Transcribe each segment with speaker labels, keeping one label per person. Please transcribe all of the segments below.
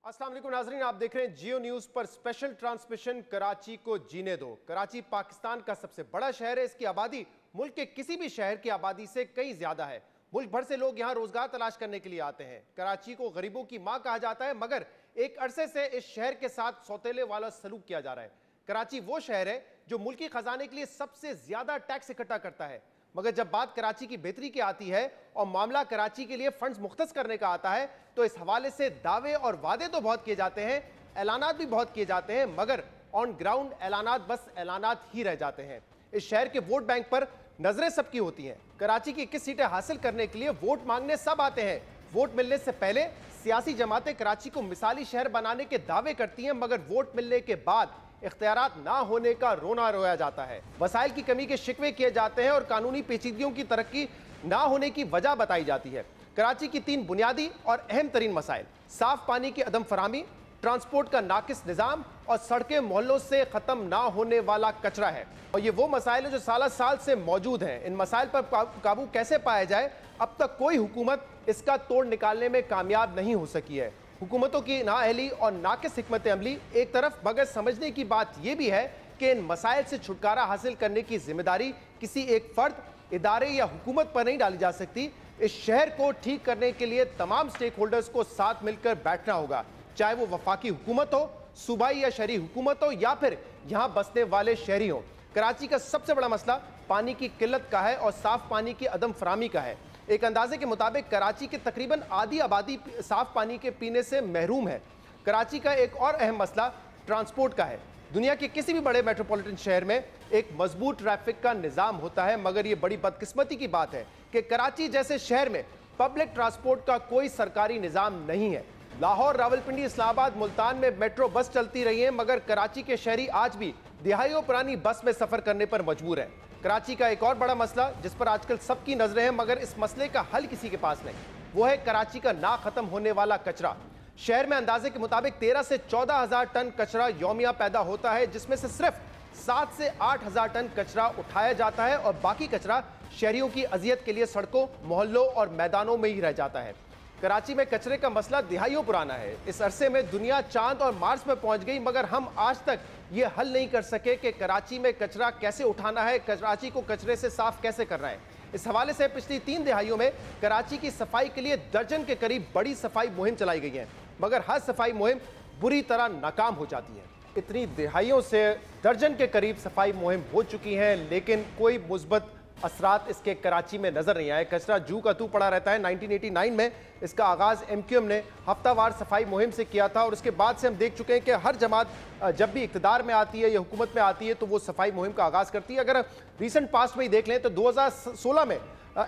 Speaker 1: अस्सलाम वालेकुम नाजरीन, आप देख रहे हैं जियो न्यूज पर स्पेशल ट्रांसमिशन कराची को जीने दो। कराची पाकिस्तान का सबसे बड़ा शहर है। इसकी आबादी मुल्क के किसी भी शहर की आबादी से कई ज्यादा है। मुल्क भर से लोग यहां रोजगार तलाश करने के लिए आते हैं। कराची को गरीबों की मां कहा जाता है, मगर एक अरसे से इस शहर के साथ सौतेले वाला सलूक किया जा रहा है। कराची वो शहर है जो मुल्की खजाने के लिए सबसे ज्यादा टैक्स इकट्ठा करता है, मगर जब बात कराची की बेहतरी की आती है और मामला कराची के लिए फंड्स मुख्तस करने का आता है तो इस हवाले से दावे और वादे तो बहुत किए जाते हैं, ऐलानात भी बहुत किए जाते हैं, मगर ऑन ग्राउंड ऐलानात बस ऐलानात ही रह जाते हैं। इस शहर के वोट बैंक पर नजरें सबकी होती हैं। कराची की 21 सीटें हासिल करने के लिए वोट मांगने सब आते हैं। वोट मिलने से पहले सियासी जमातें कराची को मिसाली शहर बनाने के दावे करती हैं, मगर वोट मिलने के बाद इख्तियारात ना होने का रोना रोया जाता है। वसाइल की कमी के शिकवे किए जाते हैं और कानूनी पेचीदगियों की तरक्की ना होने की वजह बताई जाती है। कराची की 3 बुनियादी और अहम तरीन मसाइल साफ पानी की अदम फराहमी, ट्रांसपोर्ट का नाकिस निज़ाम और सड़कें मोहल्लों से ख़त्म ना होने वाला कचरा है। और ये वो मसाइल है जो साल साल से मौजूद हैं। इन मसाइल पर काबू कैसे पाया जाए, अब तक कोई हुकूमत इसका तोड़ निकालने में कामयाब नहीं हो सकी है। हुकूमतों की नाअहली और नाकिस हिकमत अमली एक तरफ, मगर समझने की बात यह भी है कि इन मसाइल से छुटकारा हासिल करने की जिम्मेदारी किसी एक फर्द, इदारे या हुकूमत पर नहीं डाली जा सकती। इस शहर को ठीक करने के लिए तमाम स्टेक होल्डर्स को साथ मिलकर बैठना होगा, चाहे वो वफाकी हुकूमत हो, सूबाई या शहरी हुकूमत हो, या फिर यहाँ बसने वाले शहरी हो। कराची का सबसे बड़ा मसला पानी की किल्लत का है और साफ पानी की अदम फराहमी का है। एक अंदाजे के मुताबिक कराची के तकरीबन आधी आबादी साफ पानी के पीने से महरूम है। कराची का एक और अहम मसला ट्रांसपोर्ट का है। दुनिया के किसी भी बड़े मेट्रोपॉलिटन शहर में एक मजबूत ट्रैफिक का निज़ाम होता है, मगर यह बड़ी बदकिस्मती की बात है कि कराची जैसे शहर में पब्लिक ट्रांसपोर्ट का कोई सरकारी निज़ाम नहीं है। लाहौर, रावलपिंडी, इस्लामाबाद, मुल्तान में मेट्रो बस चलती रही है, मगर कराची के शहरी आज भी दिहाइयों पुरानी बस में सफर करने पर मजबूर है। कराची का एक और बड़ा मसला जिस पर आजकल सबकी नजरें हैं, मगर इस मसले का हल किसी के पास नहीं, वो है कराची का ना खत्म होने वाला कचरा। शहर में अंदाजे के मुताबिक 13 से 14 हजार टन कचरा यौमिया पैदा होता है, जिसमें से सिर्फ 7 से 8 हजार टन कचरा उठाया जाता है और बाकी कचरा शहरियों की अजियत के लिए सड़कों, मोहल्लों और मैदानों में ही रह जाता है। कराची में कचरे का मसला दिहाइयों पुराना है। इस अरसे में दुनिया चांद और मार्स में पहुंच गई, मगर हम आज तक ये हल नहीं कर सके कि कराची में कचरा कैसे उठाना है, कराची को कचरे से साफ कैसे करना है। इस हवाले से पिछली 3 दिहाइयों में कराची की सफाई के लिए दर्जन के करीब बड़ी सफाई मुहिम चलाई गई है, मगर हर सफाई मुहिम बुरी तरह नाकाम हो जाती है। इतनी दिहाइयों से दर्जन के करीब सफाई मुहिम हो चुकी हैं, लेकिन कोई मुस्बत असरात इसके कराची में नजर नहीं आए। कचरा जू का तू पड़ा रहता है। 1989 में इसका आगाज MQM ने हफ्तावार सफाई मुहिम से किया था और उसके बाद से हम देख चुके हैं कि हर जमात जब भी इक़्तिदार में आती है या हुकूमत में आती है तो वो सफाई मुहिम का आगाज करती है। अगर रिसेंट पास्ट में ही देख लें तो 2016 में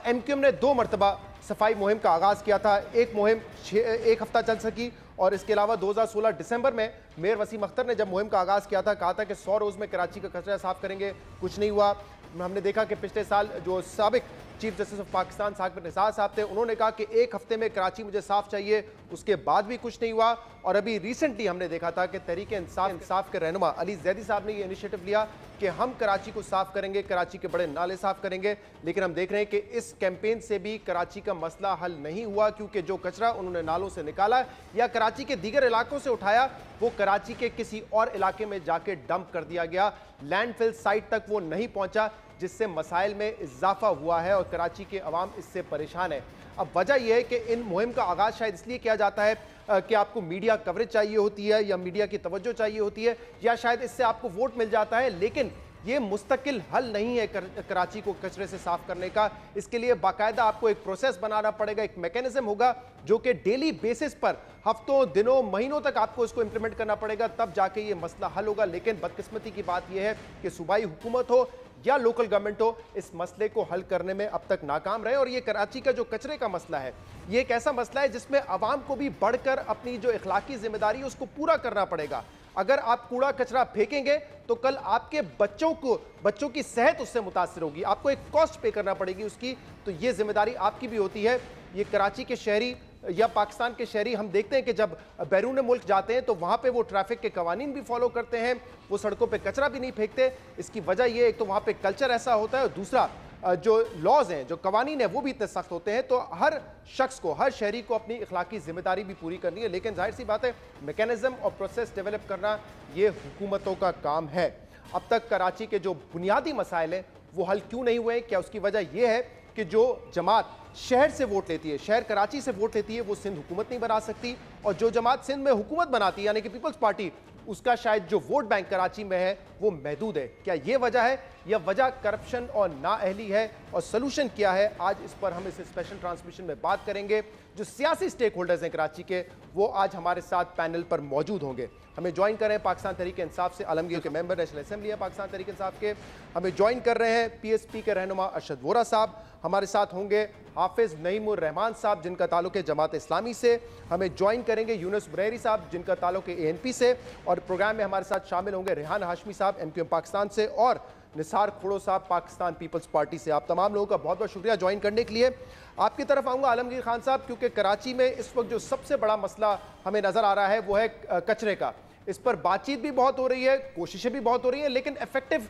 Speaker 1: MQM ने 2 मरतबा सफाई मुहिम का आगाज़ किया था। एक मुहिम 1 हफ्ता चल सकी और इसके अलावा 2016 दिसंबर में मेयर वसीम अख्तर ने जब मुहिम का आगाज़ किया था, कहा था कि 100 रोज़ में कराची का कचरा साफ करेंगे, कुछ नहीं हुआ। हमने देखा कि पिछले साल जो साबिक chief justice of Pakistan Saqib Nisar साहब थे, उन्होंने कहा कि 1 हफ्ते में कराची मुझे साफ चाहिए, उसके बाद भी कुछ नहीं हुआ। और अभी रिसेंटली हमने देखा था कि तहरीक इंसाफ के रहनुमा अली जैदी साहब ने ये इनिशिएटिव लिया कि हम कराची को साफ करेंगे, कराची के बड़े नाले साफ करेंगे। लेकिन हम देख रहे हैं कि इस कैंपेन से भी कराची का मसला हल नहीं हुआ, क्योंकि जो कचरा उन्होंने नालों से निकाला या कराची के दीगर इलाकों से उठाया, वो कराची के किसी और इलाके में जाके डंप कर दिया गया। लैंडफिल साइट तक वो नहीं पहुंचा, जिससे मसाइल में इजाफा हुआ है और कराची के अवाम इससे परेशान है। अब वजह यह है कि इन मुहिम का आगाज़ शायद इसलिए किया जाता है कि आपको मीडिया कवरेज चाहिए होती है या मीडिया की तवज्जो चाहिए होती है, या शायद इससे आपको वोट मिल जाता है, लेकिन ये मुस्तकिल हल नहीं है कराची को कचरे से साफ करने का। इसके लिए बाकायदा आपको एक प्रोसेस बनाना पड़ेगा, एक मैकेनिज्म होगा जो कि डेली बेसिस पर हफ्तों, दिनों, महीनों तक आपको इसको इंप्लीमेंट करना पड़ेगा, तब जाके ये मसला हल होगा। लेकिन बदकिस्मती की बात यह है कि सूबाई हुकूमत हो या लोकल गवर्नमेंट हो, इस मसले को हल करने में अब तक नाकाम रहे। और ये कराची का जो कचरे का मसला है, ये एक ऐसा मसला है जिसमें अवाम को भी बढ़कर अपनी जो इखलाकी जिम्मेदारी है उसको पूरा करना पड़ेगा। अगर आप कूड़ा कचरा फेंकेंगे तो कल आपके बच्चों की सेहत उससे मुतासिर होगी, आपको एक कॉस्ट पे करना पड़ेगी उसकी, तो ये जिम्मेदारी आपकी भी होती है। ये कराची के शहरी या पाकिस्तान के शहरी, हम देखते हैं कि जब बैरून मुल्क जाते हैं तो वहाँ पे वो ट्रैफिक के कवानीन भी फॉलो करते हैं, वो सड़कों पे कचरा भी नहीं फेंकते। इसकी वजह ये, एक तो वहाँ पे कल्चर ऐसा होता है और दूसरा जो लॉज हैं, जो कवानीन है, वो भी इतने सख्त होते हैं, तो हर शख्स को, हर शहरी को अपनी इखलाकी जिम्मेदारी भी पूरी करनी है। लेकिन जाहिर सी बात है, मैकेनिज्म और प्रोसेस डेवलप करना ये हुकूमतों का काम है। अब तक कराची के जो बुनियादी मसाइल हैं वो हल क्यों नहीं हुए? क्या उसकी वजह यह है कि जो जमात शहर से वोट लेती है, शहर कराची से वोट लेती है, वो सिंध हुकूमत नहीं बना सकती, और जो जमात सिंध में हुकूमत बनाती है यानी कि पीपल्स पार्टी, उसका शायद जो वोट बैंक कराची में है वो महदूद है। क्या ये वजह है या वजह करप्शन और नाअहली है, और सोल्यूशन क्या है? आज इस पर हम इस स्पेशल ट्रांसमिशन में बात करेंगे। जो सियासी स्टेक होल्डर्स हैं कराची के, वो आज हमारे साथ पैनल पर मौजूद होंगे। हमें ज्वाइन कर रहे हैं पाकिस्तान तहरीक इंसाफ से आलमगीर के मेंबर नेशनल असेंबली है पाकिस्तान तहरीक इंसाफ के। हमें ज्वाइन कर रहे हैं पीएसपी के रहनुमा अरशद वोरा साहब। हमारे साथ होंगे हाफिज नईमुर रहमान साहब, जिनका ताल्लुक है जमात इस्लामी से। हमें ज्वाइन करेंगे यूनुस बुरैरी साहब, जिनका ताल्लुक है एएनपी से। और प्रोग्राम में हमारे साथ शामिल होंगे रेहान हाशमी साहब, एमक्यूएम पाकिस्तान से, और निसार खोड़ो साहब, पाकिस्तान पीपल्स पार्टी से। आप तमाम लोगों का बहुत बहुत शुक्रिया ज्वाइन करने के लिए। आपकी तरफ आऊँगा आलमगीर खान साहब, क्योंकि कराची में इस वक्त जो सबसे बड़ा मसला हमें नज़र आ रहा है वो है कचरे का। इस पर बातचीत भी बहुत हो रही है, कोशिशें भी बहुत हो रही हैं, लेकिन इफेक्टिव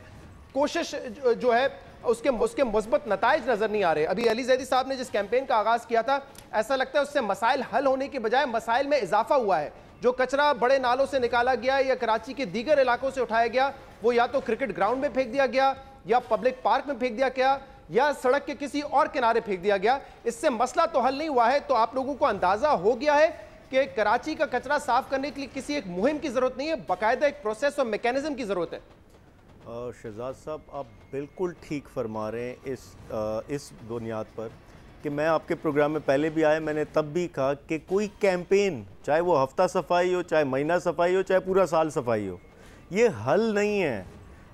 Speaker 1: कोशिश जो है उसके मुस्बत नताइज नजर नहीं आ रहे। अभी अली जैदी साहब ने जिस कैंपेन का आगाज किया था, ऐसा लगता है उससे मसाइल हल होने के बजाय मसाइल में इजाफा हुआ है। जो कचरा बड़े नालों से निकाला गया या कराची के दीगर इलाकों से उठाया गया, वो या तो क्रिकेट ग्राउंड में फेंक दिया गया, या पब्लिक पार्क में फेंक दिया गया, या सड़क के किसी और किनारे फेंक दिया गया। इससे मसला तो हल नहीं हुआ है। तो आप लोगों को अंदाजा हो गया है कि कराची का कचरा साफ करने के लिए किसी एक मुहिम की जरूरत नहीं है, बाकायदा एक प्रोसेस और मैकेनिज्म की जरूरत है।
Speaker 2: शहजाद साहब, आप बिल्कुल ठीक फरमा रहे हैं इस बुनियाद पर कि मैं आपके प्रोग्राम में पहले भी आया, मैंने तब भी कहा कि कोई कैंपेन, चाहे वो हफ्ता सफाई हो, चाहे महीना सफाई हो, चाहे पूरा साल सफाई हो, ये हल नहीं है।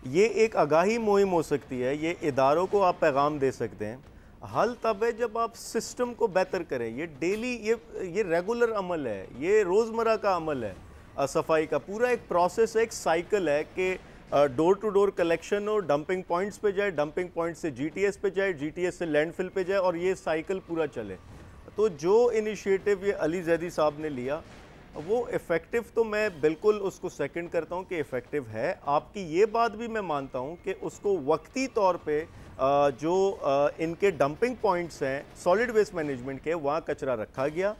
Speaker 2: ये एक आगाही मुहिम हो सकती है, ये इदारों को आप पैगाम दे सकते हैं। हल तब है जब आप सिस्टम को बेहतर करें। ये डेली, ये रेगुलर अमल है, ये रोज़मर्रा का अमल है। सफाई का पूरा एक प्रोसेस है, एक साइकिल है कि डोर टू डोर कलेक्शन हो, डंपिंग पॉइंट्स पे जाए, डंपिंग पॉइंट से जीटीएस पे जाए, जीटीएस से लैंडफिल पे जाए, और ये साइकिल पूरा चले। तो जो इनिशिएटिव ये अली जैदी साहब ने लिया, वो इफ़ेक्टिव, तो मैं बिल्कुल उसको सेकंड करता हूँ कि इफ़ेक्टिव है। आपकी ये बात भी मैं मानता हूँ कि उसको वक्ती तौर पे जो इनके डंपिंग पॉइंट्स हैं सॉलिड वेस्ट मैनेजमेंट के, वहाँ कचरा रखा गया,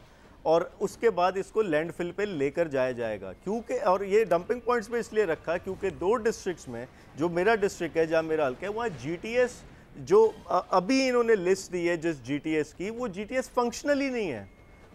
Speaker 2: और उसके बाद इसको लैंडफिल पे लेकर जाया जाएगा। क्योंकि, और ये डंपिंग पॉइंट्स पे इसलिए रखा क्योंकि 2 डिस्ट्रिक्ट्स में, जो मेरा डिस्ट्रिक्ट है जहाँ मेरा हल्का है, वहाँ जीटीएस जो अभी इन्होंने लिस्ट दी है जिस जीटीएस की, वो जीटीएस फंक्शनल ही नहीं है।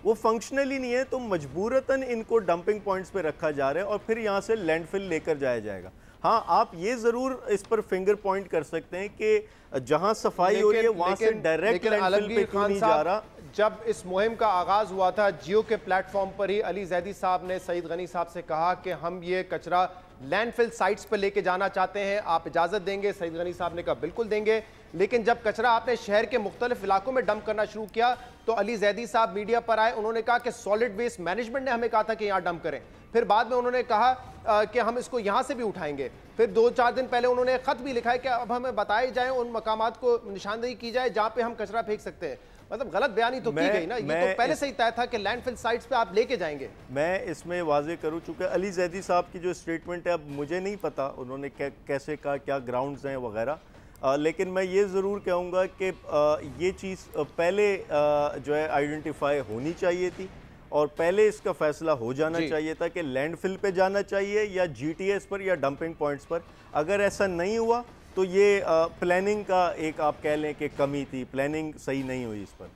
Speaker 2: वो फंक्शनल ही नहीं है, तो मजबूरतन इनको डंपिंग पॉइंट्स पे रखा जा रहा है, और फिर यहाँ से लैंडफिल लेकर जाया जाएगा। हाँ, आप ये ज़रूर इस पर फिंगर पॉइंट कर सकते हैं कि जहाँ सफाई हो रही है वहाँ से डायरेक्ट लैंडफिल पे क्यों नहीं जा रहा।
Speaker 1: जब इस मुहिम का आगाज हुआ था, जियो के प्लेटफॉर्म पर ही अली जैदी साहब ने सईद गनी साहब से कहा कि हम ये कचरा लैंडफिल साइट्स पर लेके जाना चाहते हैं, आप इजाज़त देंगे? सईद गनी साहब ने कहा बिल्कुल देंगे। लेकिन जब कचरा आपने शहर के मुख्तलिफ इलाकों में डंप करना शुरू किया, तो अली जैदी साहब मीडिया पर आए, उन्होंने कहा कि सॉलिड वेस्ट मैनेजमेंट ने हमें कहा था कि यहाँ डंप करें। फिर बाद में उन्होंने कहा कि हम इसको यहाँ से भी उठाएंगे। फिर 2-4 दिन पहले उन्होंने खत भी लिखा है कि अब हमें बताए जाए, उन मकामात को निशानदेही की जाए जहाँ पे हम कचरा फेंक सकते हैं। मतलब गलत बयानी तो की गई ना, ये तो पहले से ही तय था कि लैंडफिल साइट्स पे आप लेके जाएंगे।
Speaker 2: मैं इसमें वाजे करूं, चूंकि अली जैदी साहब की जो स्टेटमेंट है, अब मुझे नहीं पता उन्होंने कैसे कहा, क्या ग्राउंड्स हैं वगैरह, लेकिन मैं ये ज़रूर कहूँगा कि ये चीज़ पहले जो है आइडेंटिफाई होनी चाहिए थी, और पहले इसका फैसला हो जाना चाहिए था कि लैंडफिल पे जाना चाहिए या जीटीएस पर या डंपिंग पॉइंट्स पर। अगर ऐसा नहीं हुआ तो ये प्लानिंग का एक, आप कह लें कि कमी थी, प्लानिंग सही नहीं हुई इस पर।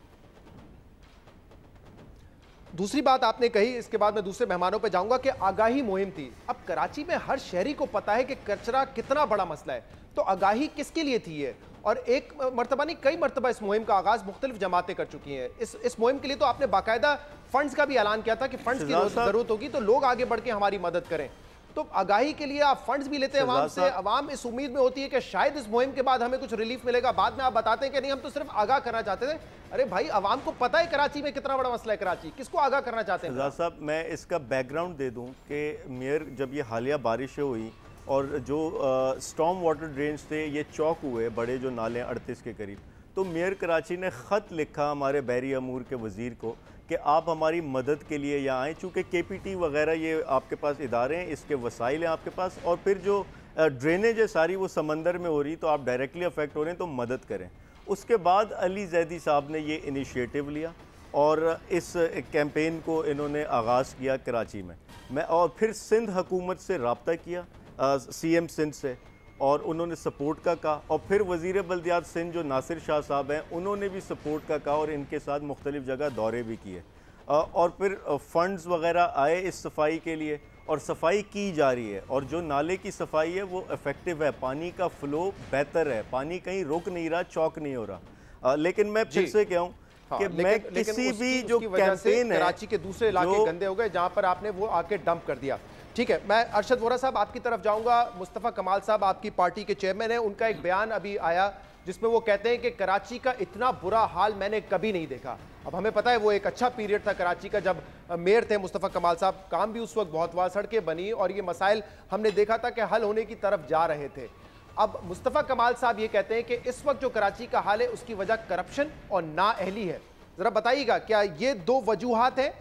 Speaker 1: दूसरी बात आपने कही, इसके बाद मैं दूसरे मेहमानों पे जाऊंगा कि आगाही मुहिम थी। अब कराची में हर शहरी को पता है कि कचरा कितना बड़ा मसला है, तो आगाही किसके लिए थी ये? और एक मरतबा नहीं, कई मरतबा इस मुहिम का आगाज मुख्तलिफ जमातें कर चुकी हैं। इस मुहिम के लिए तो आपने बाकायदा फंड्स का भी ऐलान किया था कि फंड्स की जरूरत होगी तो लोग आगे बढ़ के हमारी मदद करें। तो आगाही के लिए आप फंड्स भी लेते हैं अवाम से, अवाम इस उम्मीद में होती है कि शायद इस मुहिम के बाद हमें कुछ रिलीफ मिलेगा। बाद में आप बताते हैं कि नहीं, हम तो सिर्फ आगाह करना चाहते थे। अरे भाई, अवाम को पता है कराची में कितना बड़ा मसला है, कराची किसको आगाह करना चाहते हैं?
Speaker 2: शहजाद साहब, मैं इसका बैकग्राउंड दे दूं कि मेयर, जब ये हालिया बारिशें हुई और जो स्टॉर्म वाटर ड्रेन्स थे ये चौक हुए, बड़े जो नाले 38 के करीब, तो मेयर कराची ने ख़त लिखा हमारे बहरी अमूर के वज़ीर को कि आप हमारी मदद के लिए यहाँ आएँ, चूँकि KPT वगैरह ये आपके पास इदारे हैं, इसके वसाइल हैं आपके पास, और फिर जो ड्रेनेज है सारी वो समंदर में हो रही, तो आप डायरेक्टली अफेक्ट हो रहे हैं, तो मदद करें। उसके बाद अली जैदी साहब ने ये इनिशिएटिव लिया और इस कैंपेन को इन्होंने आगाज़ किया कराची में। मैं और फिर सिंध हुकूमत से रब्ता किया, सीएम सिंध से, और उन्होंने सपोर्ट का कहा, और फिर वज़ीर बल्दियात सिंध जो नासिर शाह साहब हैं उन्होंने भी सपोर्ट का कहा और इनके साथ मुख्तलिफ़ जगह दौरे भी किए, और फिर फंड्स वगैरह आए इस सफाई के लिए और सफाई की जा रही है। और जो नाले की सफाई है वो इफ़ेक्टिव है, पानी का फ़्लो बेहतर है, पानी कहीं रुक नहीं रहा, चौक नहीं हो रहा। लेकिन मैं फिर से कहूँ कि मैं किसी भी जो कैंपेन है,
Speaker 1: कराची के दूसरे इलाके गंदे हो गए जहां पर आपने वो आके डंप कर दिया। ठीक है, मैं अरशद वोरा साहब आपकी तरफ जाऊंगा। मुस्तफ़ा कमाल साहब आपकी पार्टी के चेयरमैन हैं, उनका एक बयान अभी आया जिसमें वो कहते हैं कि कराची का इतना बुरा हाल मैंने कभी नहीं देखा। अब हमें पता है वो एक अच्छा पीरियड था कराची का जब मेयर थे मुस्तफ़ा कमाल साहब, काम भी उस वक्त बहुत हुआ, सड़कें बनी और ये मसाइल हमने देखा था कि हल होने की तरफ जा रहे थे। अब मुस्तफ़ा कमाल साहब ये कहते हैं कि इस वक्त जो कराची का हाल है उसकी वजह करप्शन और नाअहली है। जरा बताइएगा क्या ये दो वजूहात हैं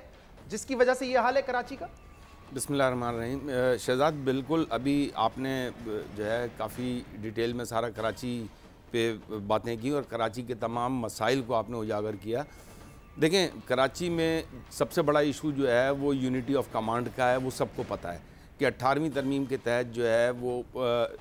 Speaker 1: जिसकी वजह से ये हाल है कराची का?
Speaker 3: बिस्मिल्लाहिर्रहमानिर्रहीम। शहजाद, बिल्कुल अभी आपने जो है काफ़ी डिटेल में सारा कराची पे बातें की और कराची के तमाम मसाइल को आपने उजागर किया। देखें, कराची में सबसे बड़ा इशू जो है वो यूनिटी ऑफ कमांड का है। वो सबको पता है कि 18वीं तरमीम के तहत जो है वो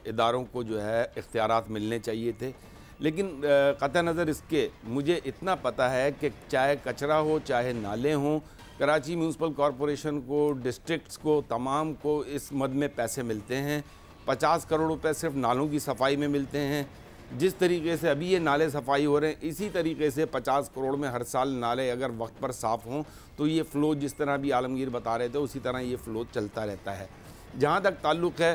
Speaker 3: इदारों को जो है इख्तियारात मिलने चाहिए थे, लेकिन क़त्ई नज़र इसके मुझे इतना पता है कि चाहे कचरा हो चाहे नाले हों, कराची म्यूनसिपल कॉरपोरेशन को, डिस्ट्रिक्ट्स को, तमाम को इस मद में पैसे मिलते हैं। 50 करोड़ रुपए सिर्फ नालों की सफाई में मिलते हैं। जिस तरीके से अभी ये नाले सफाई हो रहे हैं, इसी तरीके से 50 करोड़ में हर साल नाले अगर वक्त पर साफ़ हों तो ये फ़्लो जिस तरह भी आलमगीर बता रहे थे उसी तरह ये फ़्लो चलता रहता है। जहाँ तक ताल्लुक़ है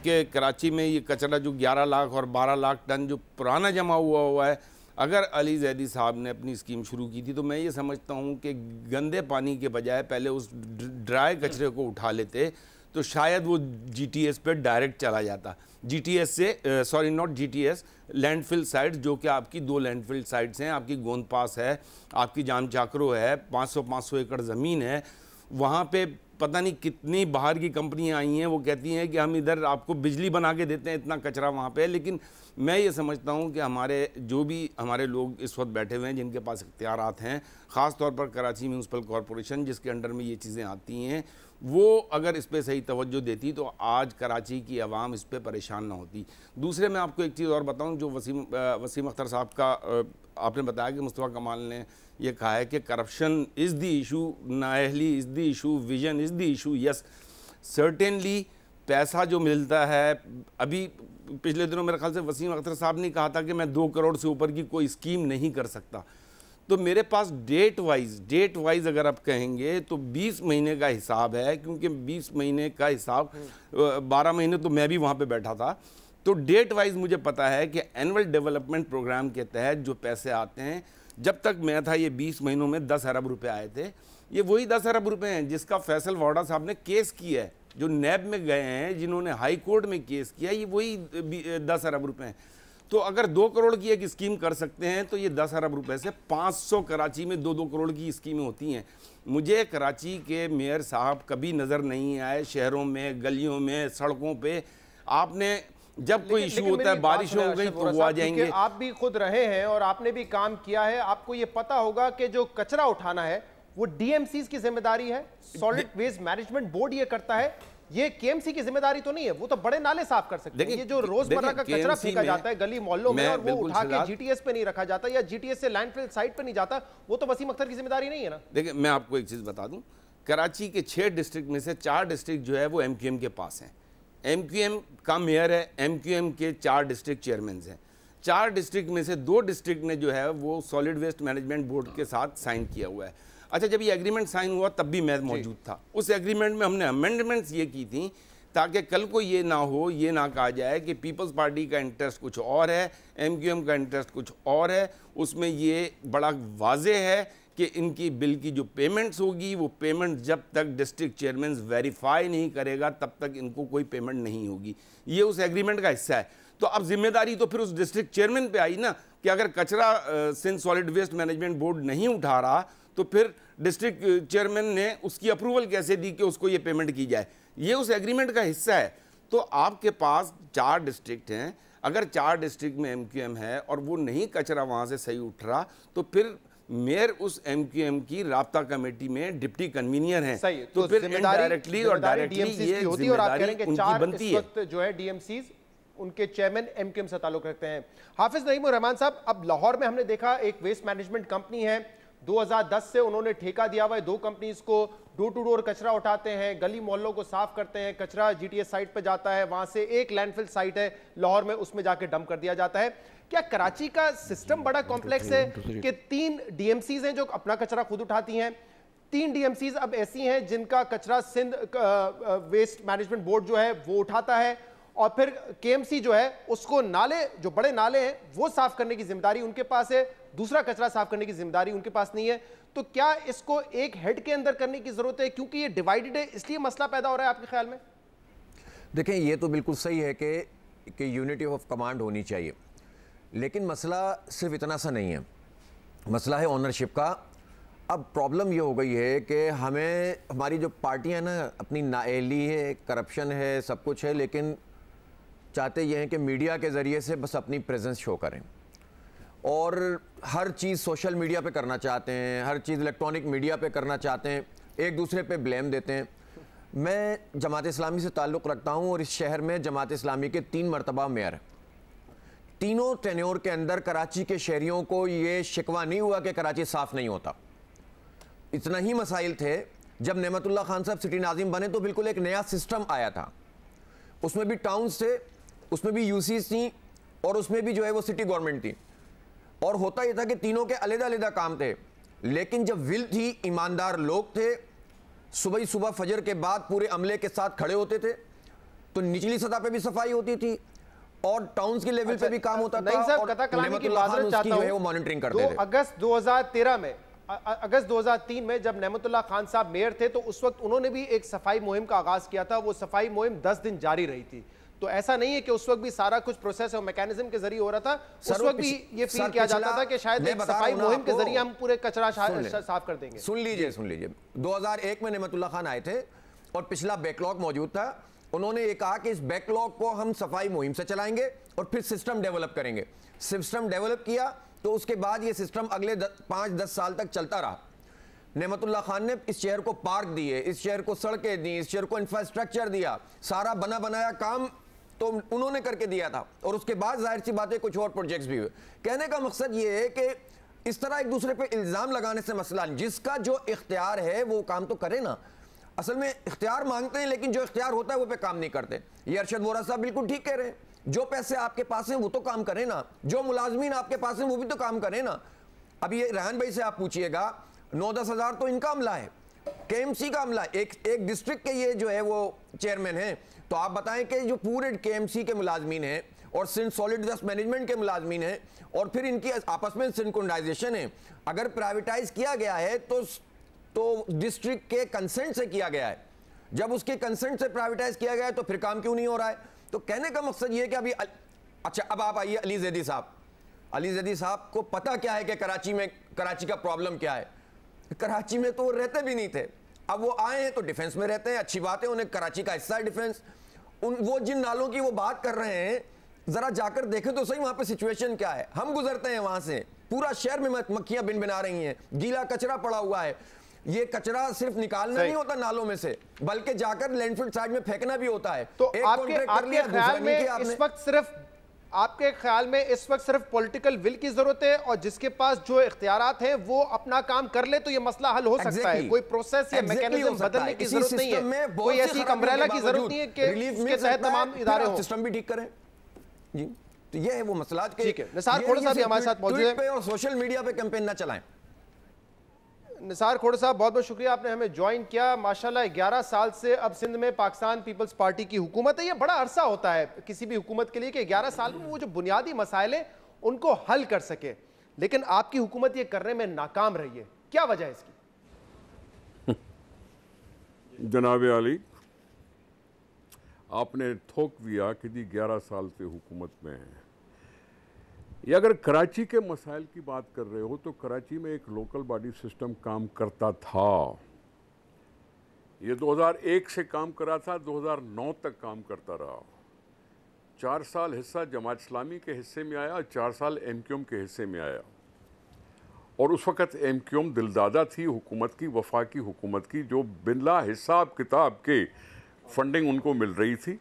Speaker 3: कि कराची में ये कचरा जो 11 लाख और 12 लाख टन जो पुराना जमा हुआ है, अगर अली जैदी साहब ने अपनी स्कीम शुरू की थी तो मैं ये समझता हूँ कि गंदे पानी के बजाय पहले उस ड्राई कचरे को उठा लेते तो शायद वो जीटीएस पे डायरेक्ट चला जाता। जीटीएस से sorry not GTS, landfill sites, जो कि आपकी 2 लैंडफिल साइट्स हैं, आपकी गोंद पास है, आपकी जाम चाकरो है, 500 एकड़ ज़मीन है। वहाँ पे पता नहीं कितनी बाहर की कंपनियां आई हैं, वो कहती हैं कि हम इधर आपको बिजली बना के देते हैं, इतना कचरा वहाँ पे है। लेकिन मैं ये समझता हूँ कि हमारे लोग इस वक्त बैठे हुए हैं जिनके पास इख्तियारात हैं, ख़ास तौर पर कराची म्यूनसिपल कॉरपोरेशन जिसके अंडर में ये चीज़ें आती हैं, वो अगर इस पर सही तवज्जो देती तो आज कराची की आवाम इस पर परेशान ना होती। दूसरे मैं आपको एक चीज़ और बताऊँ, जो वसीम अख्तर साहब का आपने बताया कि मुस्तफ़ा कमाल ने ये कहा है कि करप्शन इज़ द इशू, नाअहली is the issue, vision is the issue. Yes, certainly पैसा जो मिलता है, अभी पिछले दिनों मेरे ख्याल से वसीम अख्तर साहब ने कहा था कि मैं 2 करोड़ से ऊपर की कोई स्कीम नहीं कर सकता। तो मेरे पास डेट वाइज अगर आप कहेंगे तो 20 महीने का हिसाब है, क्योंकि 20 महीने का हिसाब 12 महीने तो मैं भी वहाँ पे बैठा था। तो डेट वाइज मुझे पता है कि एनुअल डेवलपमेंट प्रोग्राम के तहत जो पैसे आते हैं, जब तक मैं था ये 20 महीनों में 10 अरब रुपए आए थे। ये वही 10 अरब रुपए हैं जिसका फैसल वाडा साहब ने केस किया है, जो नैब में गए हैं, जिन्होंने हाई कोर्ट में केस किया, ये वही 10 अरब रुपए हैं। तो अगर 2 करोड़ की एक स्कीम कर सकते हैं तो ये 10 अरब रुपए से 500 कराची में 2-2 करोड़ की स्कीमें होती हैं। मुझे कराची के मेयर साहब कभी नज़र नहीं आए शहरों में, गलियों में, सड़कों पे। आपने जब कोई इशू होता है, बारिश हो गई तो वो आ जाएंगे।
Speaker 1: आप भी खुद रहे हैं और आपने भी काम किया है, आपको ये पता होगा कि जो कचरा उठाना है वो डीएमसीज की जिम्मेदारी है, सॉलिड वेस्ट मैनेजमेंट बोर्ड ये करता है, ये केएमसी की जिम्मेदारी तो नहीं है। वो तो बड़े नाले साफ कर सकते हैं। ये जो रोजमर्रा का कचरा फेंका जाता है गली मोहल्लों में और वो उठा के जीटीएस पे नहीं रखा जाता या जीटीएस से लैंडफिल साइट पे नहीं जाता, वो तो वसीम अख्तर की जिम्मेदारी नहीं है ना।
Speaker 3: देखिए, मैं आपको एक चीज बता दूं, कराची के 6 डिस्ट्रिक्ट में से 4 डिस्ट्रिक्ट जो है वो एमक्यूएम के पास हैं। एमक्यूएम का मेयर है, एमक्यूएम के 4 डिस्ट्रिक्ट चेयरमैन हैं। 4 डिस्ट्रिक्ट में से 2 डिस्ट्रिक्ट ने जो है वो सॉलिड वेस्ट मैनेजमेंट बोर्ड के साथ साइन किया हुआ है। अच्छा, जब ये एग्रीमेंट साइन हुआ तब भी मैं मौजूद था। उस एग्रीमेंट में हमने अमेंडमेंट्स ये की थी ताकि कल को ये ना हो, ये ना कहा जाए कि पीपल्स पार्टी का इंटरेस्ट कुछ और है, एमक्यूएम का इंटरेस्ट कुछ और है। उसमें ये बड़ा वाज़ेह है कि इनकी बिल की जो पेमेंट्स होगी वो पेमेंट जब तक डिस्ट्रिक्ट चेयरमैन वेरीफाई नहीं करेगा तब तक इनको कोई पेमेंट नहीं होगी। ये उस एग्रीमेंट का हिस्सा है। तो अब जिम्मेदारी तो फिर उस डिस्ट्रिक्ट चेयरमैन पे आई ना कि अगर कचरा Sindh solid waste management board नहीं उठा रहा तो फिर डिस्ट्रिक्ट चेयरमैन ने उसकी अप्रूवल कैसे दी कि उसको ये पेमेंट की जाए। ये उस एग्रीमेंट का हिस्सा है। तो आपके पास 4 डिस्ट्रिक्ट हैं, अगर 4 डिस्ट्रिक्ट में MQM है और वो नहीं कचरा वहाँ से सही उठ रहा, तो फिर मेयर उस MQM की राब्ता कमेटी में डिप्टी कन्वीनियर हैं,
Speaker 1: तो
Speaker 3: फिर इनडायरेक्टली और डायरेक्टली ये जिम्मेदारी उनकी बनती है।
Speaker 1: जो है DMCs उनके चेयरमैन MQM से ताल्लुक रखते हैं। हाफिज नईम उर रहमान साहब, अब लाहौर में हमने देखा एक वेस्ट मैनेजमेंट कंपनी है, 2010 से उन्होंने ठेका दिया हुआ है 2 कंपनीज को, डोर टू डोर कचरा उठाते हैं, गली मोहल्लों को साफ करते हैं, कचरा GTS साइट पर जाता है, वहां से एक लैंडफिल साइट है लाहौर में, उसमें जाके डंप कर दिया जाता है। क्या कराची का सिस्टम बड़ा कॉम्प्लेक्स है कि 3 DMCs हैं जो अपना कचरा खुद उठाती हैं, 3 DMCs अब ऐसी हैं जिनका कचरा सिंध वेस्ट मैनेजमेंट बोर्ड जो है वो उठाता है, और फिर KMC जो है उसको नाले, जो बड़े नाले हैं वो साफ करने की जिम्मेदारी उनके पास है, दूसरा कचरा साफ करने की जिम्मेदारी उनके पास नहीं है। तो क्या इसको एक हेड के अंदर करने की जरूरत है, क्योंकि ये डिवाइडेड है इसलिए मसला पैदा हो रहा है आपके ख्याल में?
Speaker 4: देखें, ये तो बिल्कुल सही है कि यूनिटी ऑफ कमांड होनी चाहिए, लेकिन मसला सिर्फ इतना सा नहीं है, मसला है ओनरशिप का। अब प्रॉब्लम ये हो गई है कि हमारी जो पार्टियां ना अपनी नाअहली है, करप्शन है, सब कुछ है, लेकिन चाहते ये हैं कि मीडिया के ज़रिए से बस अपनी प्रेजेंस शो करें और हर चीज़ सोशल मीडिया पे करना चाहते हैं, हर चीज़ इलेक्ट्रॉनिक मीडिया पे करना चाहते हैं, एक दूसरे पे ब्लेम देते हैं। मैं जमात इस्लामी से ताल्लुक़ रखता हूँ और इस शहर में जमात इस्लामी के 3 मरतबा मेयर हैं। तीनों टेन्योर के अंदर कराची के शहरियों को ये शिकवा नहीं हुआ कि कराची साफ़ नहीं होता। इतना ही मसाइल थे, जब नेमतुल्लाह खान साहब सिटी नाजिम बने तो बिल्कुल एक नया सिस्टम आया था, उसमें भी टाउन्स थे, उसमें भी यूसीज थी और उसमें भी जो है वो सिटी गवर्नमेंट थी, और होता यह था कि तीनों के अलग-अलग काम थे, लेकिन जब विल थी, ईमानदार लोग थे, सुबह फजर के बाद पूरे अमले के साथ खड़े होते थे, तो निचली सतह पे भी सफाई होती थी और टाउन्स के लेवल पे भी काम होता था, और वो मॉनिटरिंग करते थे।
Speaker 1: अगस्त 2013 में, अगस्त 2003 में जब नेमतुल्लाह खान साहब मेयर थे तो उस वक्त उन्होंने भी एक सफाई मुहिम का आगाज किया था। वो सफाई मुहिम 10 दिन जारी रही थी, तो ऐसा नहीं है कि उस वक्त भी सारा कुछ प्रोसेस और मैकेनिज्म के जरिए हो रहा था। उस वक्त भी ये फील किया जाता था कि शायद एक सफाई मुहिम के जरिए हम पूरे कचरा साफ कर देंगे।
Speaker 4: सुन लीजिए 2001 में नेमतुल्लाह खान आए थे और पिछला बैकलॉग मौजूद था। उन्होंने ये कहा कि इस बैकलॉग को हम सफाई मुहिम से चलाएंगे और फिर सिस्टम डेवलप करेंगे। सिस्टम डेवलप किया तो उसके बाद ये सिस्टम अगले 5-10 साल तक चलता रहा। नेमतुल्लाह खान ने इस शहर को पार्क दिए, इस शहर को सड़कें दी, इस शहर को इंफ्रास्ट्रक्चर दिया, सारा बना बनाया काम तो उन्होंने करके दिया था, और उसके बाद जाहिर सी बात है कुछ और प्रोजेक्ट्स भी हुए। कहने का मकसद ये है कि इस तरह एक दूसरे पे इल्ज़ाम लगाने से मसला नहीं, जिसका जो इख्तियार है वो काम तो करे ना। असल में इख्तियार मांगते हैं लेकिन जो इख्तियार होता है वो पे काम नहीं करते। ये अरशद वोरा साहब बिल्कुल ठीक कह रहे हैं, जो पैसे आपके पास हैं वो तो काम करें ना, जो मुलाजमीन आपके पास हैं वो भी तो काम करें ना। अब ये रेहान भाई से आप पूछिएगा, 9-10 हज़ार तो इनका अमला है, KMC का अमला, एक डिस्ट्रिक्ट के ये जो है वो चेयरमैन हैं, तो आप बताएं कि जो पूरे KMC के मुलाजमीन हैं और सिंध सॉलिड वेस्ट मैनेजमेंट के मुलाजमीन हैं और फिर इनकी आपस में सिंक्रोनाइजेशन है, अगर प्राइवेटाइज किया गया है तो डिस्ट्रिक्ट के कंसेंट से किया गया है। जब उसके कंसेंट से प्राइवेटाइज किया गया है तो फिर काम क्यों नहीं हो रहा है? तो कहने का मकसद ये है कि अभी अच्छा, अब आप आइए अली जैदी साहब। अली जैदी साहब को पता क्या है कि कराची का प्रॉब्लम क्या है। कराची में तो वो रहते भी नहीं थे, अब वो आए हैं तो डिफेंस में रहते हैं, अच्छी बात है, उन्हें कराची का हिस्सा है डिफेंस। वो जिन नालों की वो बात कर रहे हैं, जरा जाकर देखें तो सही वहां पे सिचुएशन क्या है। हम गुजरते हैं वहां से, पूरा शहर में मक्खियां बिन बिना रही हैं, गीला कचरा पड़ा हुआ है। ये कचरा सिर्फ निकालना नहीं होता नालों में से, बल्कि जाकर लैंडफिल साइड में फेंकना भी होता है।
Speaker 1: तो आपके ख्याल में इस वक्त सिर्फ पॉलिटिकल विल की जरूरत है, और जिसके पास जो इख्तियारात हैं वो अपना काम कर ले तो ये मसला हल हो सकता है। कोई प्रोसेस या मैकेनिज्म बदलने की जरूरत नहीं है, कोई ऐसी अम्ब्रेला की जरूरत नहीं है कि उसके तहत तमाम इदारे हों,
Speaker 4: सिस्टम भी ठीक करें जी। तो ये है वो मसला।
Speaker 1: ठीक है, निसार खोड़ साहब भी हमारे साथ मौजूद हैं।
Speaker 4: और सोशल मीडिया पे कैंपेन ना चलाएं।
Speaker 1: निसार खोड़ साहब, बहुत बहुत शुक्रिया, आपने हमें ज्वाइन किया। माशाल्लाह 11 साल से अब सिंध में पाकिस्तान पीपल्स पार्टी की हुकूमत है। ये बड़ा अरसा होता है किसी भी हुकूमत के लिए कि 11 साल में वो जो बुनियादी मसाइल हैं उनको हल कर सके, लेकिन आपकी हुकूमत ये करने में नाकाम रही है। क्या वजह है इसकी?
Speaker 5: जनाब अली, आपने थोक दिया कि जी 11 साल से हुकूमत में है। ये अगर कराची के मसाइल की बात कर रहे हो तो कराची में एक लोकल बॉडी सिस्टम काम करता था। ये 2001 से काम करा था, 2009 तक काम करता रहा। 4 साल हिस्सा जमात इस्लामी के हिस्से में आया, 4 साल एमक्यूएम के हिस्से में आया। और उस वक़्त एमक्यूएम दिलदादा थी हुकूमत की, वफाकी हुकूमत की, जो बिला हिसाब किताब के फंडिंग उनको मिल रही थी।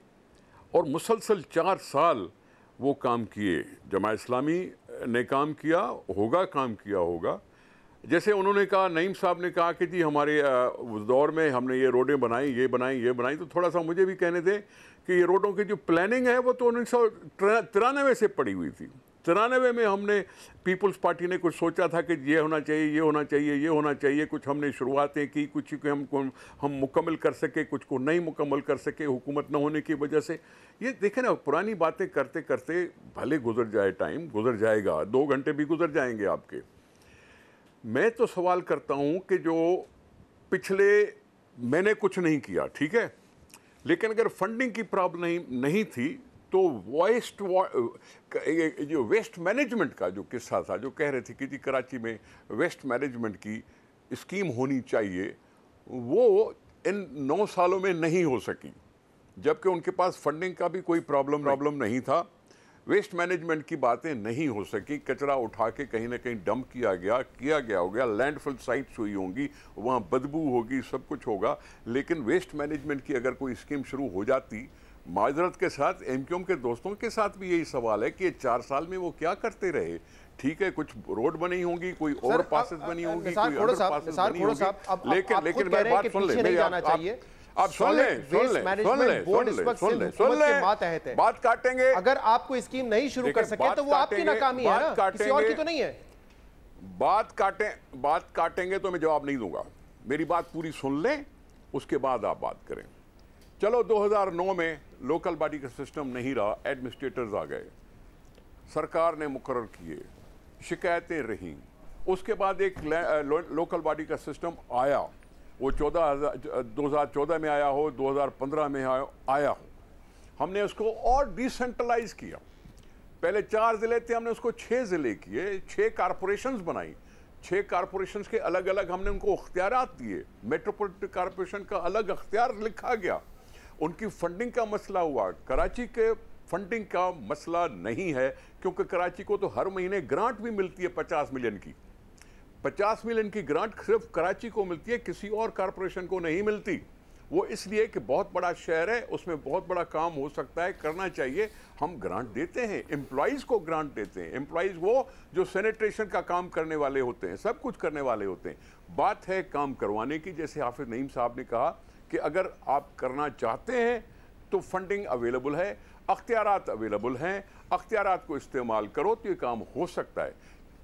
Speaker 5: और मुसलसल 4 साल वो काम किए, जमात इस्लामी ने काम किया होगा, काम किया होगा। जैसे उन्होंने कहा, नईम साहब ने कहा कि जी हमारे उस दौर में हमने ये रोडें बनाई, ये बनाई, ये बनाई, तो थोड़ा सा मुझे भी कहने दें कि ये रोडों की जो प्लानिंग है वो तो 1993 से पड़ी हुई थी। 93 में हमने पीपल्स पार्टी ने कुछ सोचा था कि ये होना चाहिए, ये होना चाहिए, ये होना चाहिए। कुछ हमने शुरुआतें की, कुछ को हम मुकम्मल कर सके, कुछ को नहीं मुकम्मल कर सके हुकूमत न होने की वजह से। ये देखें ना, पुरानी बातें करते करते भले गुजर जाए, टाइम गुजर जाएगा, 2 घंटे भी गुजर जाएंगे आपके। मैं तो सवाल करता हूँ कि जो पिछले मैंने कुछ नहीं किया, ठीक है, लेकिन अगर फंडिंग की प्रॉब्लम नहीं थी तो जो वेस्ट मैनेजमेंट का जो किस्सा था, जो कह रहे थे कि जी कराची में वेस्ट मैनेजमेंट की स्कीम होनी चाहिए, वो इन 9 सालों में नहीं हो सकी, जबकि उनके पास फंडिंग का भी कोई प्रॉब्लम नहीं था। वेस्ट मैनेजमेंट की बातें नहीं हो सकी, कचरा उठा के कहीं ना कहीं डंप किया गया होगा, लैंडफिल साइट्स हुई होंगी, वहाँ बदबू होगी, सब कुछ होगा। लेकिन वेस्ट मैनेजमेंट की अगर कोई स्कीम शुरू हो जाती, माजरत के साथ एमक्यूएम के दोस्तों के साथ भी यही सवाल है कि 4 साल में वो क्या करते रहे। ठीक है, कुछ रोड बनी होंगी, कोई ओवर पासेस बनी होंगी, कोई अंडर पासेस बनी होंगी, लेकिन मैं बात सुन ले, आप सुन ले, बात काटेंगे।
Speaker 1: अगर आप कोई स्कीम नहीं शुरू कर सके तो वो आपकी नाकामी है ना, किसी और की तो नहीं है।
Speaker 5: बात काटेंगे तो मैं जवाब नहीं दूंगा। मेरी बात पूरी सुन लें, उसके बाद आप बात करें। चलो 2009 में लोकल बॉडी का सिस्टम नहीं रहा, एडमिनिस्ट्रेटर्स आ गए, सरकार ने मुकर्रर किए, शिकायतें रहीं। उसके बाद एक लोकल बॉडी का सिस्टम आया, वो 2014 में आया हो, 2015 में आया हो। हमने उसको और डिसेंट्रलाइज किया। पहले 4 ज़िले थे, हमने उसको 6 ज़िले किए, 6 कॉरपोरेशंस बनाई। 6 कॉरपोरेशंस के अलग अलग हमने उनको अख्तियारात दिए। मेट्रोपॉलिटन कॉरपोरेशन का अलग अख्तियार लिखा गया। उनकी फंडिंग का मसला हुआ। कराची के फंडिंग का मसला नहीं है, क्योंकि कराची को तो हर महीने ग्रांट भी मिलती है 50 मिलियन की। 50 मिलियन की ग्रांट सिर्फ कराची को मिलती है, किसी और कॉरपोरेशन को नहीं मिलती। वो इसलिए कि बहुत बड़ा शहर है, उसमें बहुत बड़ा काम हो सकता है, करना चाहिए। हम ग्रांट देते हैं, एम्प्लॉइज़ को ग्रांट देते हैं। एम्प्लॉइज़ वो जो सैनिटेशन का काम करने वाले होते हैं, सब कुछ करने वाले होते हैं। बात है काम करवाने की। जैसे हाफिज नईम साहब ने कहा कि अगर आप करना चाहते हैं तो फंडिंग अवेलेबल है, अख्तियारात अवेलेबल हैं, अख्तियारात को इस्तेमाल करो तो ये काम हो सकता है।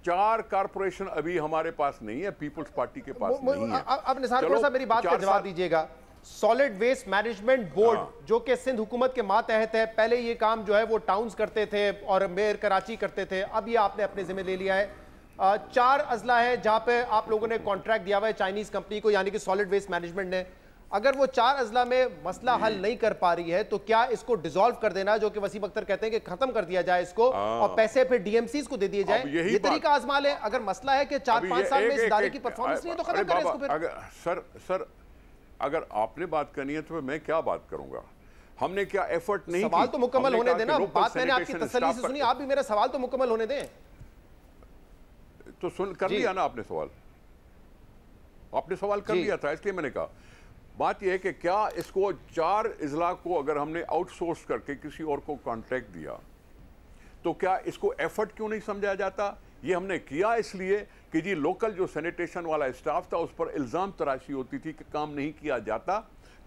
Speaker 5: 4 कॉरपोरेशन अभी हमारे पास नहीं है, पीपल्स पार्टी के पास नहीं है।
Speaker 1: अब निसार थोड़ा सा मेरी बात का जवाब दीजिएगा। सॉलिड वेस्ट मैनेजमेंट बोर्ड जो कि सिंध हुकूमत के मातहत है, पहले ये काम जो है वो टाउन्स करते थे और मेयर कराची करते थे, अब ये आपने अपने जिम्मे ले लिया है। 4 अजला है जहां पे आप लोगों ने कॉन्ट्रैक्ट दिया हुआ है चाइनीज कंपनी को, यानी कि सॉलिड वेस्ट मैनेजमेंट ने। अगर वो 4 अजला में मसला हल नहीं कर पा रही है तो क्या इसको डिसॉल्व कर देना, जो कि वसीम अख्तर कहते हैं कि खत्म कर दिया जाए इसको और पैसे फिर डीएमसीज को दे दिए जाए, ये तरीका आजमा ले। अगर मसला है कि 4-5 साल में इस इदारे की परफॉर्मेंस नहीं है तो खत्म करें इसको फिर।
Speaker 5: सर अगर आपने बात करनी है तो मैं क्या बात करूंगा? हमने क्या एफर्ट नहीं?
Speaker 1: सवाल तो मुकम्मल होने देना। बात मैंने आपकी तसल्ली से सुनी, आप भी मेरा सवाल तो मुकम्मल होने दें।
Speaker 5: तो सुन कर लिया ना आपने सवाल, आपने सवाल कर लिया था, इसलिए मैंने कहा। बात यह है कि क्या इसको 4 इजला को अगर हमने आउटसोर्स करके किसी और को कॉन्ट्रैक्ट दिया तो क्या इसको एफर्ट क्यों नहीं समझा जाता? ये हमने किया इसलिए कि जी लोकल जो सैनिटेशन वाला स्टाफ था उस पर इल्ज़ाम तराशी होती थी कि काम नहीं किया जाता,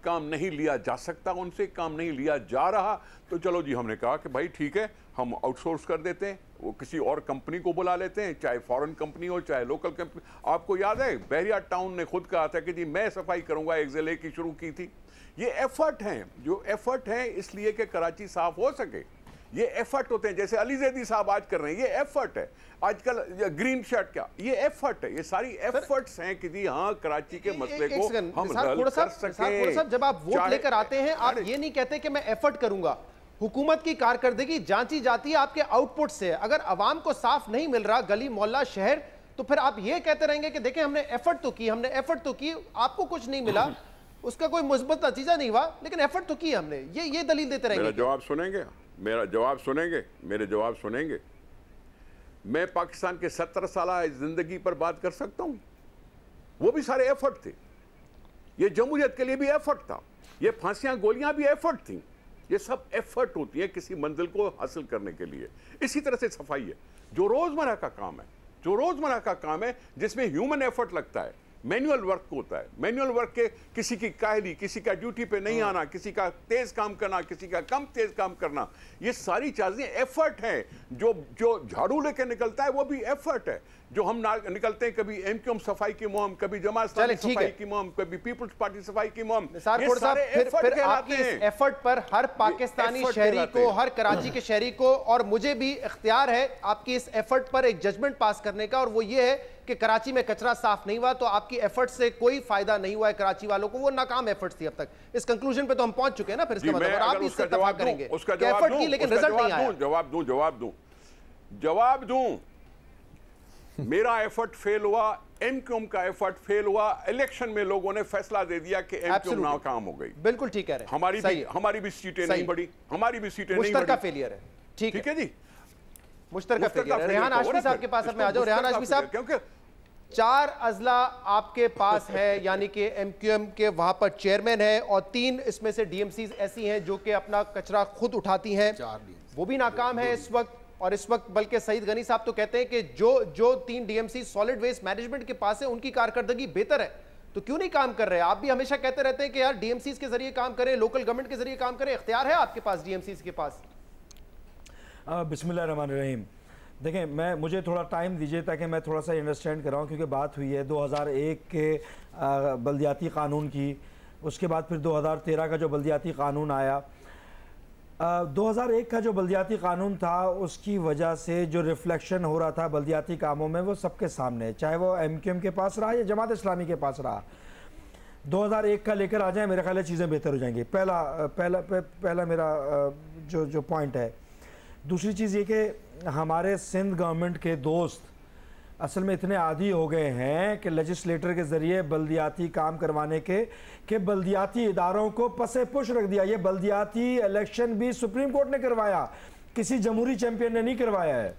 Speaker 5: काम नहीं लिया जा सकता, उनसे काम नहीं लिया जा रहा। तो चलो जी, हमने कहा कि भाई ठीक है, हम आउटसोर्स कर देते हैं, वो किसी और कंपनी को बुला लेते हैं, चाहे फॉरेन कंपनी हो चाहे लोकल कंपनी। आपको याद है बहरिया टाउन ने खुद कहा था कि जी मैं सफाई करूंगा, एक ज़िले की शुरू की थी। ये एफर्ट हैं, जो एफर्ट हैं इसलिए कि कराची साफ हो सके। ये एफर्ट होते हैं, जैसे अली जैदी साहब आज कर रहे हैं, ये एफर्ट है। आजकल ग्रीन शर्ट क्या, ये एफर्ट है। ये सारी एफर्ट्स हैं कि जी हाँ कराची के मसले को हम हल कर सकें।
Speaker 1: जब आप वोट लेकर आते हैं, आप ये नहीं कहते कि मैं एफर्ट करूंगा। हुकूमत की कारकर्दगी जांची जाती है आपके आउटपुट से। अगर अवाम को साफ नहीं मिल रहा गली मोहल्ला शहर, तो फिर आप ये कहते रहेंगे कि देखें हमने एफर्ट तो की, हमने एफर्ट तो की, आपको कुछ नहीं मिला, उसका कोई मुस्बत नतीजा नहीं हुआ, लेकिन एफर्ट तो की हमने। ये दलील देते रहेंगे।
Speaker 5: मेरा जवाब सुनेंगे? मेरा जवाब सुनेंगे, मेरे जवाब सुनेंगे। मैं पाकिस्तान के 17 साल जिंदगी पर बात कर सकता हूं, वो भी सारे एफर्ट थे। ये जमहूरियत के लिए भी एफर्ट था, ये फांसियां गोलियां भी एफर्ट थी। ये सब एफर्ट होती है किसी मंजिल को हासिल करने के लिए। इसी तरह से सफाई है, जो रोजमर्रा का काम है, जो रोजमर्रा का काम है, जिसमें ह्यूमन एफर्ट लगता है, मैनुअल वर्क होता है। मैनुअल वर्क के किसी की काहली, किसी का ड्यूटी पे नहीं आना, किसी का तेज काम करना, किसी का कम तेज काम करना, ये सारी चीजें एफर्ट है। जो जो झाड़ू लेके निकलता है वो भी एफर्ट है। जो हम निकलते हैं, कभी एमक्यूएम सफाई की मुहिम, कभी जमात इस्लामी सफाई की मुहिम, कभी पीपल्स पार्टी सफाई की मुहिम, ये सारे एफर्ट कहलाते हैं।
Speaker 1: इस एफर्ट पर हर पाकिस्तानी शहरी को, हर कराची के शहरी को और मुझे भी इख्तियार है आपकी इस एफर्ट पर एक जजमेंट पास करने का, और वो ये है कि कराची में कचरा साफ नहीं हुआ तो आपकी एफर्ट से कोई फायदा नहीं हुआ है कराची वालों को, वो नाकाम एफर्ट थी अब तक। इस कंक्लूजन पे तो हम पहुंच चुके हैं ना, फिर इसका मतलब आप इससे इत्तेफाक करेंगे
Speaker 5: उसका
Speaker 1: एफर्ट की, लेकिन रिजल्ट नहीं आया।
Speaker 5: जवाब दूं मेरा एफर्ट फेल हुआ, एमक्यूएम का एफर्ट फेल हुआ। इलेक्शन में लोगों ने फैसला दे दिया कि एमक्यूएम नाकाम हो गई।
Speaker 1: बिल्कुल ठीक कह रहे हैं,
Speaker 5: हमारी भी सीटें नहीं बढ़ी, हमारी भी सीटें नहीं बढ़ी।
Speaker 1: मुश्तरका फेलियर है, ठीक है जी, मुश्तरका फेलियर है। रेहान हाशमी साहब के पास अब मैं आ जाऊं। रेहान हाशमी साहब, क्योंकि 4 अजला आपके पास है, यानी कि एमक्यूएम के वहां पर चेयरमैन है, और 3 इसमें से डीएमसीज ऐसी हैं जो कि अपना कचरा खुद उठाती हैं, वो भी नाकाम है इस वक्त। और इस वक्त बल्कि सईद गनी साहब तो कहते हैं कि जो 3 डीएमसी सॉलिड वेस्ट मैनेजमेंट के पास है उनकी कारकर्दगी बेहतर है, तो क्यों नहीं काम कर रहे? आप भी हमेशा कहते रहते हैं कि यार डीएमसीज के जरिए काम करें, लोकल गवर्नमेंट के जरिए काम करें, इख्तियार है आपके पास डीएमसीज के पास।
Speaker 6: बिस्मिल्लाहिर्रहमानिर्रहीम। देखें, मुझे थोड़ा टाइम दीजिए ताकि मैं थोड़ा सा अंडरस्टैंड कराऊँ, क्योंकि बात हुई है 2001 के बल्दियाती कानून की, उसके बाद फिर 2013 का जो बल्दियाती कानून आया। 2001 का जो बल्दियाती कानून था उसकी वजह से जो रिफ्लेक्शन हो रहा था बल्दियाती कामों में वो सबके सामने, चाहे वो एमक्यूएम के पास रहा या जमात इस्लामी के पास रहा। 2001 का लेकर आ जाए, मेरे ख्याल है चीज़ें बेहतर हो जाएंगी। पहला मेरा जो पॉइंट है। दूसरी चीज़ ये कि हमारे सिंध गवर्नमेंट के दोस्त असल में इतने आदी हो गए हैं कि लेजिस्लेटर के ज़रिए बल्दियाती काम करवाने के बल्दियाती इदारों को पसे पुश रख दिया। ये बल्दियाती इलेक्शन भी सुप्रीम कोर्ट ने करवाया, किसी जमहूरी चैंपियन ने नहीं करवाया है।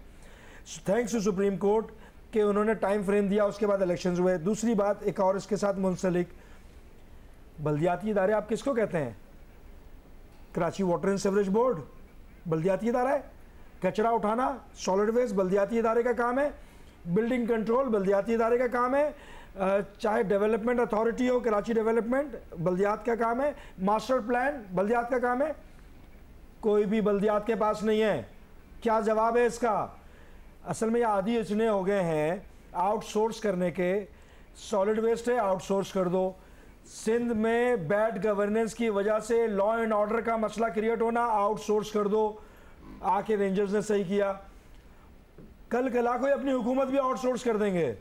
Speaker 6: थैंक्स टू सुप्रीम कोर्ट कि उन्होंने टाइम फ्रेम दिया, उसके बाद इलेक्शंस हुए। दूसरी बात एक और इसके साथ मुंसलिक, बल्दियाती इदारे आप किसको कहते हैं? Karachi water and sewerage board बल्दियाती इदारा है, कचरा उठाना सॉलिड वेस्ट बल्दियाती इदारे का काम है, बिल्डिंग कंट्रोल बल्दियाती इदारे का काम है, चाहे डेवलपमेंट अथॉरिटी हो, कराची डेवलपमेंट बल्दियात का काम है, मास्टर प्लान बल्दियात का काम है। कोई भी बल्दियात के पास नहीं है। क्या जवाब है इसका? असल में ये आदी इतने हो गए हैं आउटसोर्स करने के। सॉलिड वेस्ट है, आउटसोर्स कर दो। सिंध में बैड गवर्नेंस की वजह से लॉ एंड ऑर्डर का मसला क्रिएट होना, आउटसोर्स कर दो। आके रेंजर्स ने सही किया, कल कला को अपनी हुकूमत भी आउटसोर्स कर देंगे।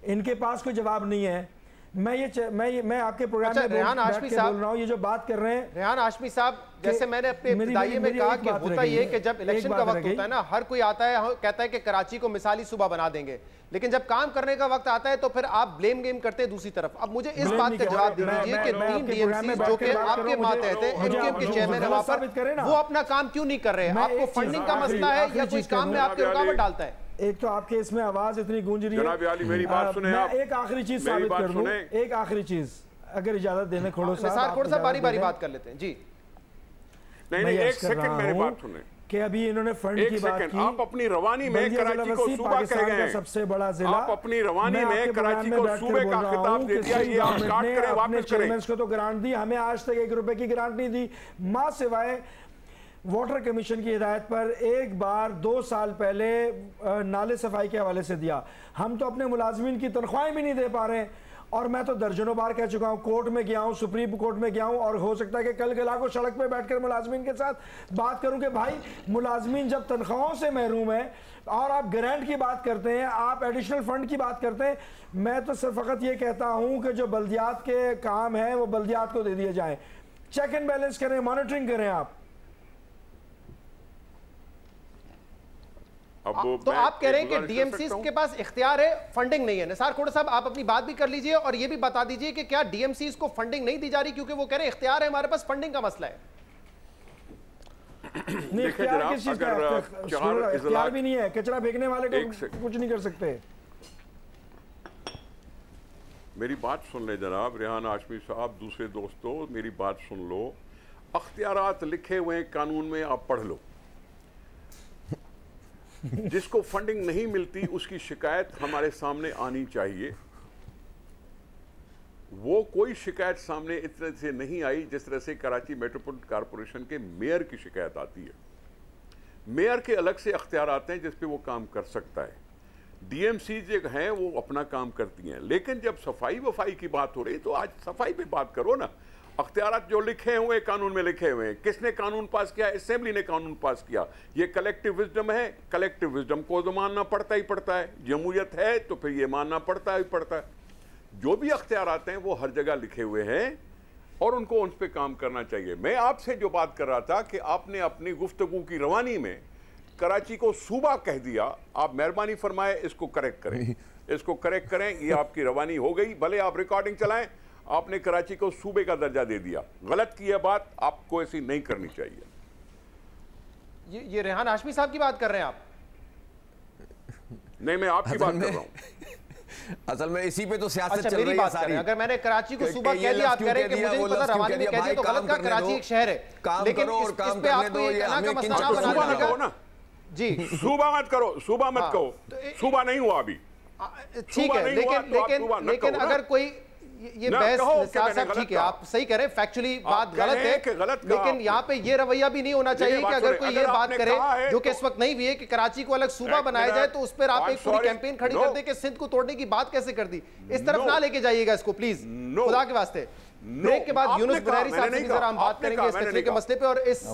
Speaker 6: इनके पास कोई जवाब नहीं है। मैं आपके प्रोग्राम में
Speaker 1: रेहान हाशमी साहब
Speaker 6: बोल रहा हूँ, ये जो बात कर रहे हैं
Speaker 1: रेहान हाशमी साहब, जैसे मैंने अपने इब्तिदाई में कहा कि होता ये कि जब इलेक्शन का वक्त होता है ना, हर कोई आता है कहता है कि कराची को मिसाली सुबह बना देंगे, लेकिन जब काम करने का वक्त आता है तो फिर आप ब्लेम गेम करते हैं दूसरी तरफ। अब मुझे इस बात का जवाब दे दीजिए कि 3 डीएमसी जो कि आपके मातहत है, एमक्यूएम के चेयरमैन है वहां पर, वो अपना काम क्यों नहीं कर रहे हैं? आपको फंडिंग का मसला है या कोई काम में आपकी रुकावट डालता है?
Speaker 6: एक तो आपके इसमें आवाज इतनी गूंज रही है।
Speaker 5: मेरी बात सुने आप।
Speaker 6: एक आखिरी चीज साबित कर दूं, एक आखिरी चीज अगर इजाजत देने खोड़ो
Speaker 1: साहब बारी बारी बात कर लेते हैं जी।
Speaker 5: नहीं, एक सेकंड मेरी बात सुने
Speaker 6: कि अभी इन्होंने फंड की बात की।
Speaker 5: आप अपनी रवानी में कराची को सूबा कह गए हैं,
Speaker 6: सबसे बड़ा जिला।
Speaker 5: आप अपनी रवानी में कराची को सूबे का खिताब दे दिया। ये आप काट करें, वापस करें।
Speaker 6: को तो ग्रांट दी, हमें आज तक 1 रुपए की ग्रांट नहीं दी, मां सिवाय वाटर कमीशन की हिदायत पर एक बार 2 साल पहले नाले सफाई के हवाले से दिया। हम तो अपने मुलाजमीन की तनख्वाहें भी नहीं दे पा रहे हैं। और मैं तो दर्जनों बार कह चुका हूं, कोर्ट में गया हूं, सुप्रीम कोर्ट में गया हूं, और हो सकता है कि कल गला को सड़क पे बैठकर मुलाजमीन के साथ बात करूं कि भाई मुलाजमीन जब तनख्वाहों से महरूम है और आप ग्रांट की बात करते हैं, आप एडिशनल फंड की बात करते हैं। मैं तो सिर्फ फ़कत ये कहता हूं कि जो बल्दियात के काम है वो बल्दियात को दे दिए जाए। चेक एंड बैलेंस करें, मॉनिटरिंग करें आप।
Speaker 1: तो आप कह रहे हैं कि डीएमसी के पास इख्तियार है, फंडिंग नहीं है। निसार खोड़ा साहब, आप अपनी बात भी कर लीजिए और ये भी बता दीजिए कि क्या डीएमसी को फंडिंग नहीं दी जा रही, क्योंकि वो कह रहे हैं इख्तियार है हमारे पास, फंडिंग का मसला है।
Speaker 6: नहीं,
Speaker 5: देखिए
Speaker 6: इख्तियार
Speaker 5: जनाब,
Speaker 6: किस चीज़ का
Speaker 5: अगर
Speaker 6: है?
Speaker 5: चार
Speaker 6: इख्तियार
Speaker 5: इजलास
Speaker 6: भी नहीं है, कचरा फेंकने वाले
Speaker 5: एक
Speaker 6: को
Speaker 5: सेकंड।
Speaker 6: कुछ नहीं कर सकते।
Speaker 5: मेरी बात सुन ले जनाब, रेहान हाशमी साहब, दूसरे दोस्तों, मेरी बात सुन लो। अख्तियारात लिखे हुए कानून में, आप पढ़ लो। जिसको फंडिंग नहीं मिलती उसकी शिकायत हमारे सामने आनी चाहिए। वो कोई शिकायत सामने इस तरह से नहीं आई जिस तरह से कराची मेट्रोपॉलिटन कॉरपोरेशन के मेयर की शिकायत आती है। मेयर के अलग से अख्तियार आते हैं जिस पे वो काम कर सकता है। डीएमसी जो हैं वो अपना काम करती हैं, लेकिन जब सफाई वफाई की बात हो रही तो आज सफाई पे बात करो ना। अख्तियारात जो लिखे हुए कानून में लिखे हुए हैं, किसने कानून पास किया? असेंबली ने कानून पास किया। ये कलेक्टिव विजडम है, कलेक्टिव विजडम को तो मानना पड़ता ही पड़ता है। जमहूरियत है तो फिर ये मानना पड़ता ही पड़ता है। जो भी अख्तियारात हैं वो हर जगह लिखे हुए हैं और उनको उन पर काम करना चाहिए। मैं आपसे जो बात कर रहा था कि आपने अपनी गुफ्तगू की रवानी में कराची को सूबा कह दिया। आप मेहरबानी फरमाए इसको करेक्ट करें, इसको करेक्ट करें। ये आपकी रवानी हो गई, भले आप रिकॉर्डिंग चलाएं। आपने कराची को सूबे का दर्जा दे दिया, गलत की है बात, आपको ऐसी नहीं करनी चाहिए।
Speaker 1: ये रेहान हाशमी साहब की बात कर रहे हैं आप?
Speaker 5: नहीं, मैं आपकी बात कर रहा हूं।
Speaker 4: असल में इसी पे तो सियासत
Speaker 1: अच्छा,
Speaker 4: चल
Speaker 1: मेरी
Speaker 4: रही है
Speaker 1: बात
Speaker 4: सारी।
Speaker 1: करें, अगर मैंने कराची को
Speaker 4: कि
Speaker 1: सूबा
Speaker 4: ये
Speaker 1: कह दिया, आप
Speaker 4: लफ्ज़
Speaker 1: कह रहे हैं कि
Speaker 4: क्यों
Speaker 1: मुझे नहीं
Speaker 4: कह
Speaker 1: पता
Speaker 4: दिया,
Speaker 1: रवानी में कह दिया तो
Speaker 4: भाई
Speaker 1: गलत का।
Speaker 4: काम करने
Speaker 1: कराची
Speaker 4: दो,
Speaker 1: एक शहर है,
Speaker 4: काम
Speaker 1: लेकिन
Speaker 4: करो और
Speaker 1: इस
Speaker 4: काम
Speaker 1: पे
Speaker 4: करने
Speaker 1: आपको
Speaker 4: दो,
Speaker 1: ये
Speaker 4: ये
Speaker 1: कहना
Speaker 4: हमें
Speaker 1: का
Speaker 4: किन
Speaker 1: मसला
Speaker 4: चीज़ों
Speaker 1: बना
Speaker 5: सूबा
Speaker 1: दिया
Speaker 5: मत कहो ना,
Speaker 1: जी।
Speaker 5: सूबा मत करो, सूबा मत कहो, सूबा नहीं हुआ अभी।
Speaker 1: ठीक है, लेकिन अगर कोई ये बहस साहब ठीक है, आप सही कह रहे हैं, फैक्चुअली बात गलत है, लेकिन यहाँ पे ये रवैया भी नहीं होना चाहिए कि अगर कोई ये बात करे जो कि इस वक्त नहीं हुई है कि कराची को अलग सूबा बनाया जाए तो उस पर आप एक पूरी कैंपेन खड़ी कर दे कि सिंध को तोड़ने की बात कैसे कर दी। इस तरफ ना लेके जाइएगा इसको प्लीज, खुदा के वास्ते। ब्रेक के बाद यूनुस बुनैरी साहब से जरा हम बात करेंगे इस कचरे के मसले पे। और इस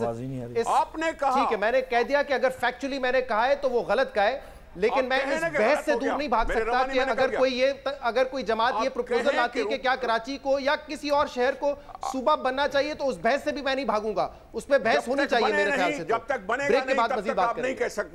Speaker 5: आपने कहा,
Speaker 1: ठीक है, मैंने कह दिया कि अगर फैक्चुअली मैंने कहा है तो वो गलत का है, लेकिन मैं इस बहस से दूर नहीं भाग सकता कि अगर कोई जमात ये प्रपोजल लाती है कि क्या कराची को या किसी और शहर को सूबा बनना चाहिए तो उस बहस से भी मैं नहीं भागूंगा। उस पर बहस होनी चाहिए मेरे ख्याल से।
Speaker 5: जब तक बनेगा
Speaker 1: ब्रेक के
Speaker 5: नहीं
Speaker 1: बाद
Speaker 5: तब
Speaker 1: मजीद
Speaker 5: तक
Speaker 1: बात
Speaker 5: आप नहीं कह सकते।